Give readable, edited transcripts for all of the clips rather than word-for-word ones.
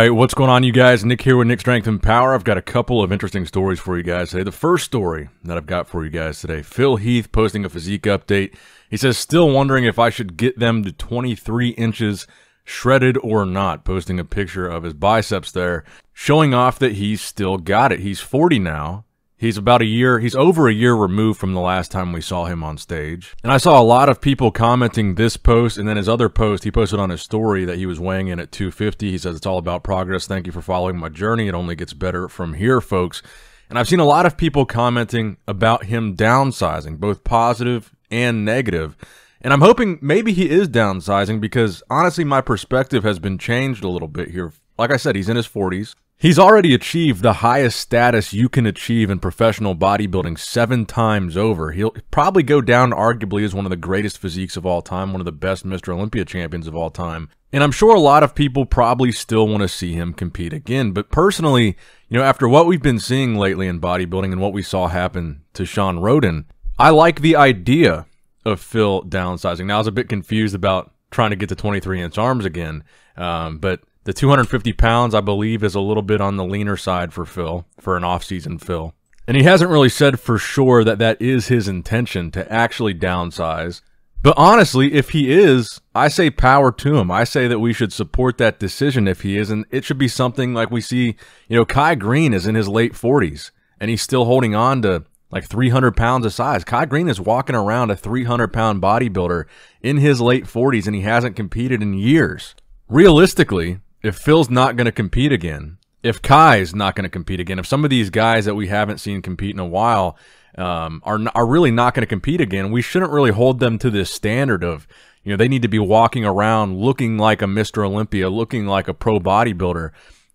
Alright, what's going on, you guys? Nick here with Nick Strength and Power. I've got a couple of interesting stories for you guys today. The first story that I've got for you guys today, Phil Heath posting a physique update. He says, still wondering if I should get them to 23 inches shredded or not, posting a picture of his biceps there, showing off that he's still got it. He's 40 now. He's over a year removed from the last time we saw him on stage. And I saw a lot of people commenting this post, and then his other post, he posted on his story that he was weighing in at 250. He says, it's all about progress. Thank you for following my journey. It only gets better from here, folks. And I've seen a lot of people commenting about him downsizing, both positive and negative. And I'm hoping maybe he is downsizing because, honestly, my perspective has been changed a little bit here. Like I said, he's in his 40s. He's already achieved the highest status you can achieve in professional bodybuilding 7 times over. He'll probably go down arguably as one of the greatest physiques of all time, one of the best Mr. Olympia champions of all time. And I'm sure a lot of people probably still want to see him compete again. But personally, you know, after what we've been seeing lately in bodybuilding and what we saw happen to Shawn Rhoden, I like the idea of Phil downsizing. Now, I was a bit confused about trying to get to 23-inch arms again, but the 250 pounds, I believe, is a little bit on the leaner side for Phil, for an off-season Phil. And he hasn't really said for sure that that is his intention to actually downsize. But honestly, if he is, I say power to him. I say that we should support that decision if he is. And it should be something like we see, you know, Kai Green is in his late 40s, and he's still holding on to like 300 pounds of size. Kai Green is walking around a 300-pound bodybuilder in his late 40s, and he hasn't competed in years. Realistically, if Phil's not going to compete again, if Kai's not going to compete again, if some of these guys that we haven't seen compete in a while are really not going to compete again, we shouldn't really hold them to this standard of, you know, they need to be walking around looking like a Mr. Olympia, looking like a pro bodybuilder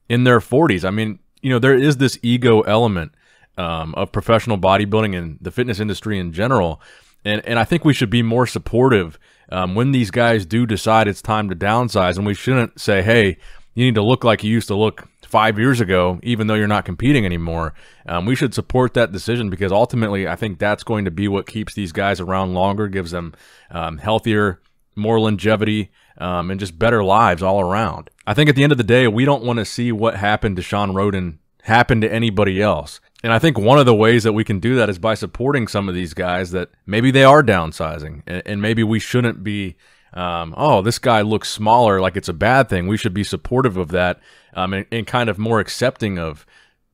in their 40s. I mean, you know, there is this ego element of professional bodybuilding and the fitness industry in general, and I think we should be more supportive when these guys do decide it's time to downsize, and we shouldn't say, hey, you need to look like you used to look 5 years ago, even though you're not competing anymore. We should support that decision because ultimately I think that's going to be what keeps these guys around longer, gives them healthier, more longevity, and just better lives all around. I think at the end of the day, we don't want to see what happened to Shawn Rhoden happen to anybody else. And I think one of the ways that we can do that is by supporting some of these guys that maybe they are downsizing, and maybe we shouldn't be oh, this guy looks smaller, like it's a bad thing. We should be supportive of that, and kind of more accepting of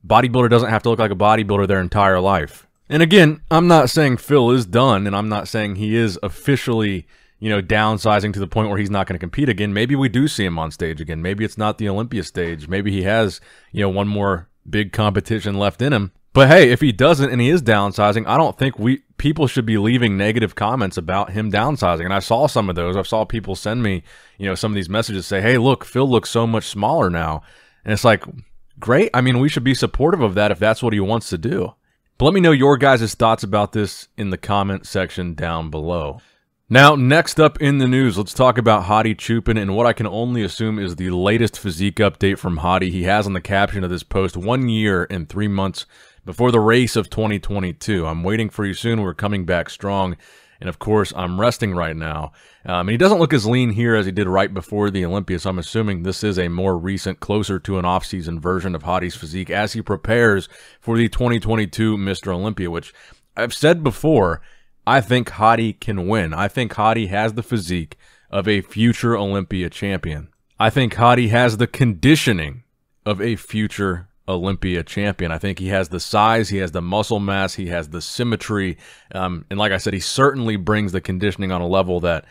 bodybuilder doesn't have to look like a bodybuilder their entire life. And again, I'm not saying Phil is done, and I'm not saying he is officially, you know, downsizing to the point where he's not going to compete again. Maybe we do see him on stage again. Maybe it's not the Olympia stage. Maybe he has, you know, one more big competition left in him. But hey, if he doesn't and he is downsizing, I don't think people should be leaving negative comments about him downsizing. And I saw some of those. I saw people send me, you know, some of these messages say, hey, look, Phil looks so much smaller now. And it's like, great. I mean, we should be supportive of that if that's what he wants to do. But let me know your guys' thoughts about this in the comment section down below. Now, next up in the news, let's talk about Hadi Choopan and what I can only assume is the latest physique update from Hadi. He has on the caption of this post, 1 year and 3 months before the race of 2022. I'm waiting for you soon. We're coming back strong. And of course, I'm resting right now. And he doesn't look as lean here as he did right before the Olympia, so I'm assuming this is a more recent, closer to an off-season version of Hadi's physique as he prepares for the 2022 Mr. Olympia, which I've said before, I think Hadi can win. I think Hadi has the physique of a future Olympia champion. I think Hadi has the conditioning of a future Olympia champion. I think he has the size, he has the muscle mass, he has the symmetry, and like I said, he certainly brings the conditioning on a level that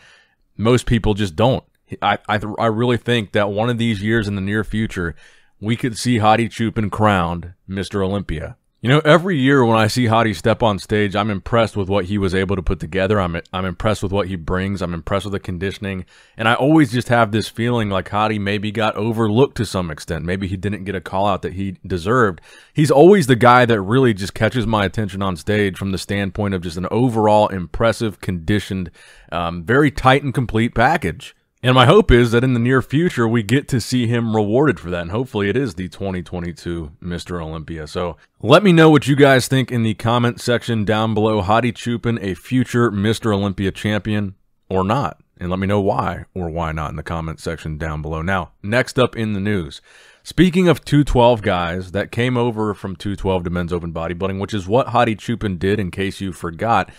most people just don't. I really think that one of these years in the near future, we could see Hadi Choopan crowned Mr. Olympia. You know, every year when I see Hadi step on stage, I'm impressed with what he was able to put together. I'm impressed with what he brings. I'm impressed with the conditioning. And I always just have this feeling like Hadi maybe got overlooked to some extent. Maybe he didn't get a call out that he deserved. He's always the guy that really just catches my attention on stage from the standpoint of just an overall impressive, conditioned, very tight and complete package. And my hope is that in the near future, we get to see him rewarded for that. And hopefully it is the 2022 Mr. Olympia. So let me know what you guys think in the comment section down below. Hadi Choopan, a future Mr. Olympia champion or not? And let me know why or why not in the comment section down below. Now, next up in the news. Speaking of 212 guys that came over from 212 to men's open bodybuilding, which is what Hadi Choopan did in case you forgot,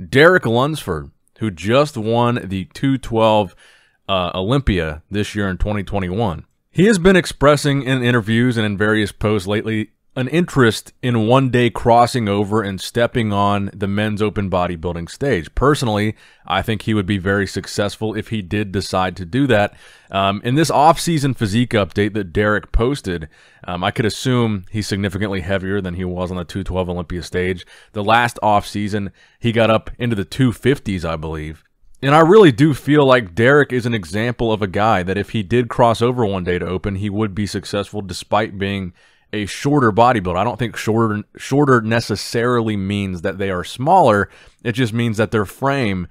Derek Lunsford, who just won the 212 Olympia this year in 2021. He has been expressing in interviews and in various posts lately an interest in one day crossing over and stepping on the men's open bodybuilding stage. Personally, I think he would be very successful if he did decide to do that. In this off-season physique update that Derek posted, I could assume he's significantly heavier than he was on the 212 Olympia stage. The last off-season, he got up into the 250s, I believe. And I really do feel like Derek is an example of a guy that if he did cross over one day to open, he would be successful despite being a shorter bodybuilder. I don't think shorter necessarily means that they are smaller. It just means that their frame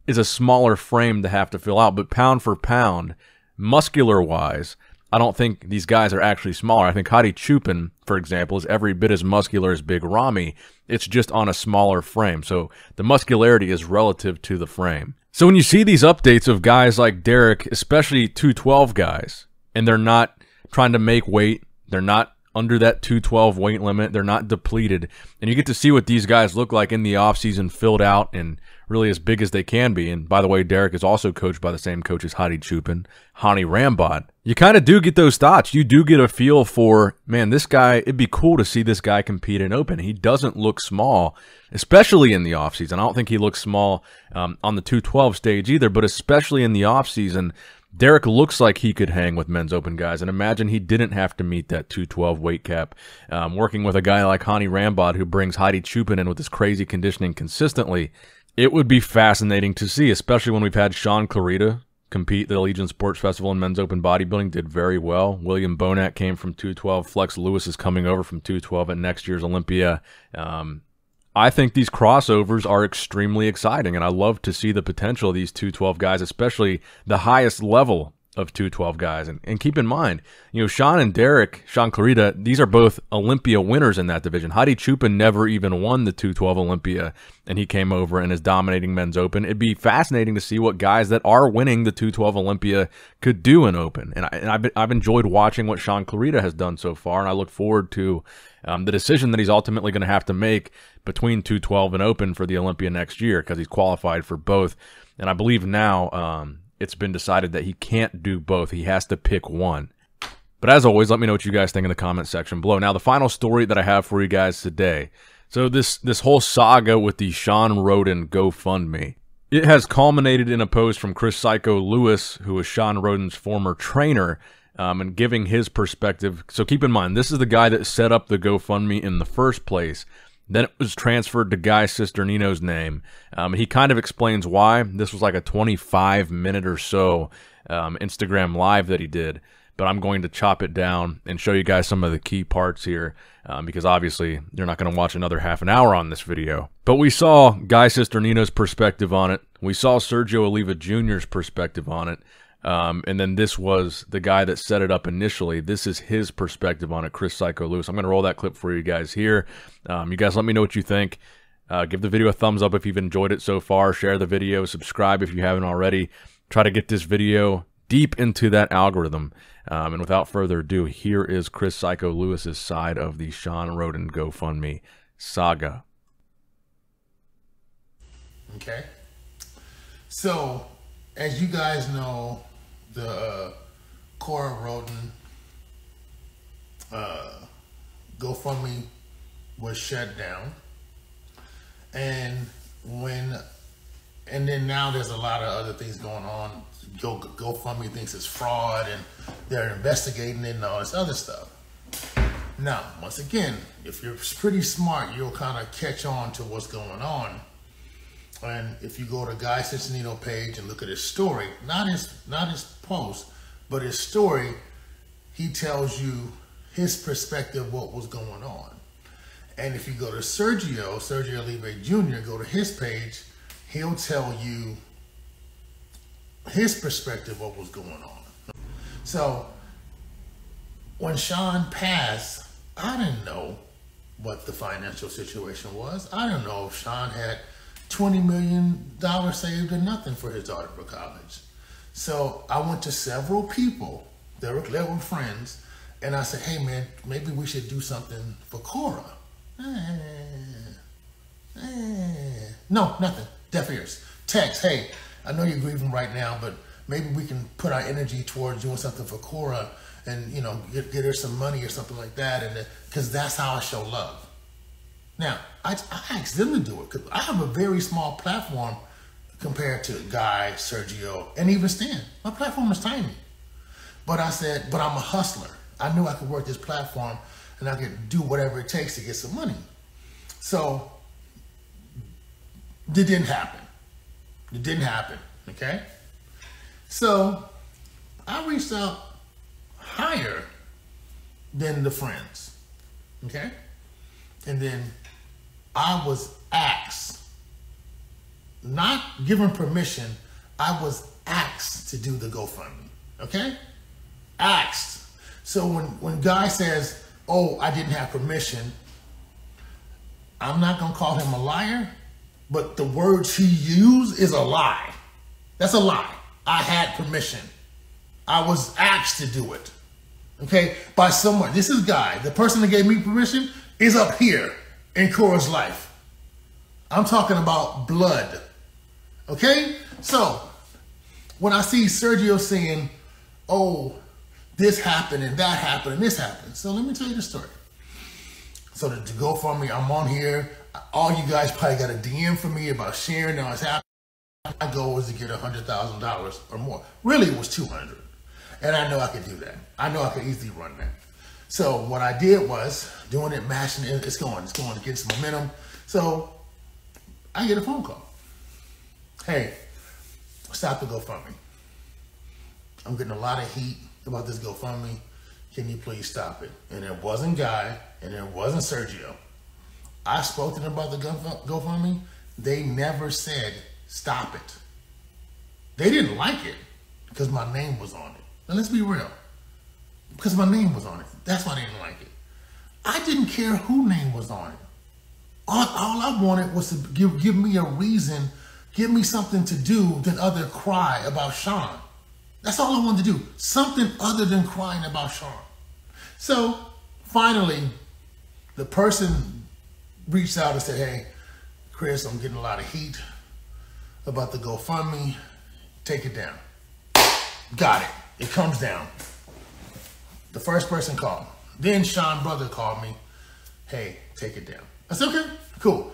is a smaller frame to have to fill out. But pound for pound, muscular-wise, I don't think these guys are actually smaller. I think Hadi Choopan, for example, is every bit as muscular as Big Ramy. It's just on a smaller frame. So the muscularity is relative to the frame. So when you see these updates of guys like Derek, especially 212 guys, and they're not trying to make weight, they're not under that 212 weight limit, they're not depleted, and you get to see what these guys look like in the offseason, filled out and really as big as they can be. And by the way, Derek is also coached by the same coach as Hadi Choopan, Hani Rambod. You kind of do get those thoughts. You do get a feel for, man, this guy, it'd be cool to see this guy compete in open. He doesn't look small, especially in the offseason. I don't think he looks small on the 212 stage either, but especially in the offseason, Derek looks like he could hang with men's open guys, and imagine he didn't have to meet that 212 weight cap. Working with a guy like Hani Rambod, who brings Hadi Choopan in with this crazy conditioning consistently, it would be fascinating to see, especially when we've had Shawn compete at the Allegiant Sports Festival in men's open bodybuilding, did very well. William Bonac came from 212. Flex Lewis is coming over from 212 at next year's Olympia. I think these crossovers are extremely exciting, and I love to see the potential of these 212 guys, especially the highest level of 212 guys. And keep in mind, you know, Shawn and Derek, Shawn Clarida, these are both Olympia winners in that division. Hadi Choopan never even won the 212 Olympia, and he came over and is dominating men's open. It'd be fascinating to see what guys that are winning the 212 Olympia could do in open. And I've enjoyed watching what Shawn Clarida has done so far, and I look forward to the decision that he's ultimately going to have to make between 212 and open for the Olympia next year, because he's qualified for both. And I believe now it's been decided that he can't do both. He has to pick one. But as always, let me know what you guys think in the comment section below. Now, the final story that I have for you guys today. So this whole saga with the Shawn Rhoden GoFundMe, it has culminated in a post from Chris Psycho Lewis, who is Shawn Rhoden's former trainer, and giving his perspective. So keep in mind, this is the guy that set up the GoFundMe in the first place. Then it was transferred to Guy Cisternino's name. He kind of explains why. This was like a 25-minute or so Instagram live that he did. But I'm going to chop it down and show you guys some of the key parts here, because obviously you're not going to watch another half an hour on this video. But we saw Guy Cisternino's perspective on it. We saw Sergio Oliva Jr.'s perspective on it. And then this was the guy that set it up initially. This is his perspective on it, Chris Psycho Lewis. I'm going to roll that clip for you guys here. You guys let me know what you think. Give the video a thumbs up if you've enjoyed it so far. Share the video. Subscribe if you haven't already. Try to get this video deep into that algorithm. And without further ado, here is Chris Psycho Lewis's side of the Shawn Rhoden GoFundMe saga. Okay. So, as you guys know, the Cora Rhoden GoFundMe was shut down, and then now there's a lot of other things going on. GoFundMe thinks it's fraud, and they're investigating it and all this other stuff. Now, once again, if you're pretty smart, you'll kind of catch on to what's going on. And if you go to Guy Cisternino page and look at his story, not his post, but his story, he tells you his perspective, what was going on. And if you go to Sergio Oliva Jr., go to his page, he'll tell you his perspective, what was going on. So when Shawn passed, I didn't know what the financial situation was. I don't know if Shawn had $20 million saved and nothing for his daughter for college. So I went to several people that were friends, and I said, hey man, maybe we should do something for Cora. No, nothing. Deaf ears. Text, hey, I know you're grieving right now, but maybe we can put our energy towards doing something for Cora and, you know, get her some money or something like that, and because that's how I show love. Now, I asked them to do it because I have a very small platform compared to Guy, Sergio, and even Stan. My platform is tiny. But I said, but I'm a hustler. I knew I could work this platform and I could do whatever it takes to get some money. So it didn't happen. It didn't happen, okay? So I reached out higher than the friends, okay? And then I was asked, not given permission, I was asked to do the GoFundMe, okay? Asked. So when Guy says, oh, I didn't have permission, I'm not gonna call him a liar, but the words he used is a lie. That's a lie. I had permission. I was asked to do it, okay, by someone. This is Guy. The person that gave me permission is up here in Cora's life. I'm talking about blood, okay? So when I see Sergio saying, oh, this happened and that happened and this happened. So let me tell you the story. So to GoFundMe, I'm on here. All you guys probably got a DM from me about sharing and what's happening. My goal was to get $100,000 or more. Really, it was $200,000. And I know I could do that. I know I could easily run that. So what I did was doing it, mashing it, it's going, getting some momentum. So I get a phone call. Hey, stop the GoFundMe. I'm getting a lot of heat about this GoFundMe. Can you please stop it? And it wasn't Guy, and it wasn't Sergio. I spoke to them about the GoFundMe. They never said, stop it. They didn't like it because my name was on it. Now let's be real. Because my name was on it. That's why they didn't like it. I didn't care whose name was on it. All I wanted was to give me a reason, give me something to do than other cry about Shawn. That's all I wanted to do. Something other than crying about Shawn. So finally, the person reached out and said, hey, Chris, I'm getting a lot of heat about the GoFundMe. Take it down. Got it. It comes down. The first person called. Then Shawn's brother called me. Hey, take it down. I said, okay, cool.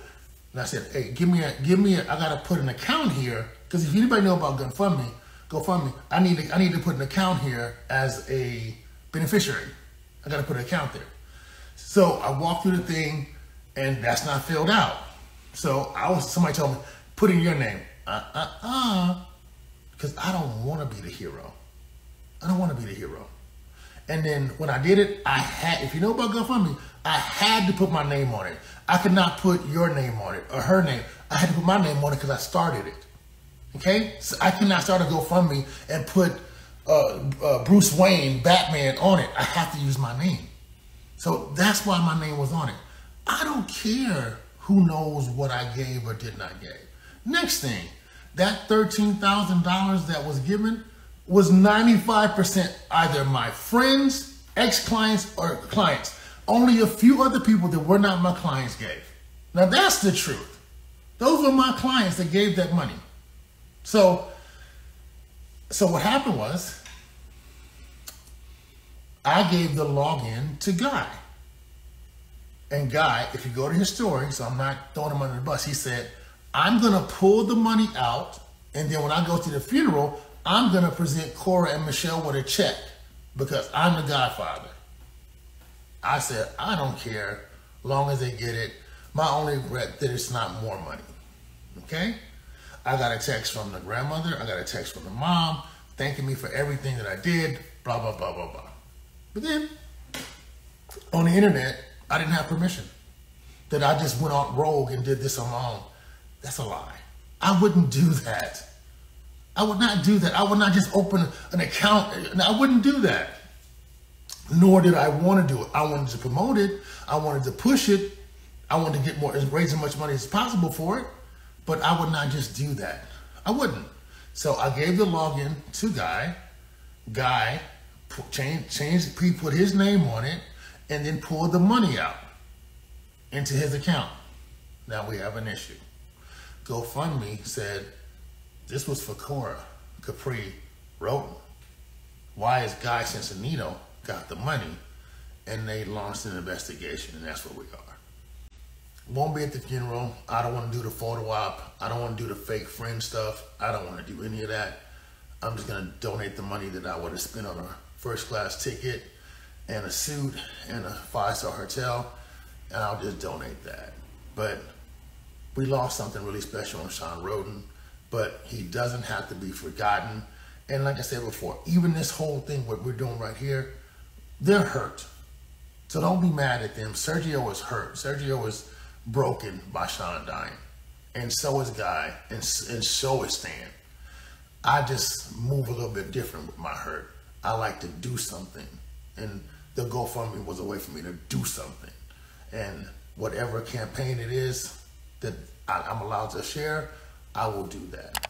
And I said, hey, give me a, I gotta put an account here, because if anybody know about GoFundMe, I need to put an account here as a beneficiary. I gotta put an account there. So I walked through the thing, and that's not filled out. So somebody told me, put in your name. Because I don't want to be the hero. I don't want to be the hero. And then when I did it, I had, if you know about GoFundMe, I had to put my name on it. I could not put your name on it or her name. I had to put my name on it because I started it. Okay? So I cannot start a GoFundMe and put Bruce Wayne, Batman on it. I have to use my name. So that's why my name was on it. I don't care who knows what I gave or did not give. Next thing, that $13,000 that was given was 95% either my friends, ex-clients, or clients. Only a few other people that were not my clients gave. Now that's the truth. Those were my clients that gave that money. So what happened was, I gave the login to Guy. And Guy, if you go to his story, so I'm not throwing him under the bus, he said, I'm gonna pull the money out, and then when I go to the funeral, I'm gonna present Cora and Michelle with a check because I'm the godfather. I said, I don't care, long as they get it. My only regret that it's not more money, okay? I got a text from the grandmother, I got a text from the mom, thanking me for everything that I did, blah, blah, blah, blah, blah. But then, on the internet, I didn't have permission. That I just went on rogue and did this on my own. That's a lie. I wouldn't do that. I would not do that. I would not just open an account. I wouldn't do that. Nor did I want to do it. I wanted to promote it. I wanted to push it. I wanted to get more, raise as much money as possible for it. But I would not just do that. I wouldn't. So I gave the login to Guy. Guy put his name on it, and then pulled the money out into his account. Now we have an issue. GoFundMe said this was for Cora, Capri, Rhoden. Why is Guy Cincinnati got the money? And they launched an investigation, and that's where we are. Won't be at the funeral. I don't want to do the photo op. I don't want to do the fake friend stuff. I don't want to do any of that. I'm just going to donate the money that I would have spent on a first class ticket and a suit and a 5-star hotel, and I'll just donate that. But we lost something really special in Shawn Rhoden, but he doesn't have to be forgotten. And like I said before, even this whole thing, what we're doing right here, they're hurt. So don't be mad at them. Sergio was hurt. Sergio was broken by Shawn dying. And so is Guy, and so is Stan. I just move a little bit different with my hurt. I like to do something. And the GoFundMe was a way for me to do something. And whatever campaign it is that I'm allowed to share, I will do that.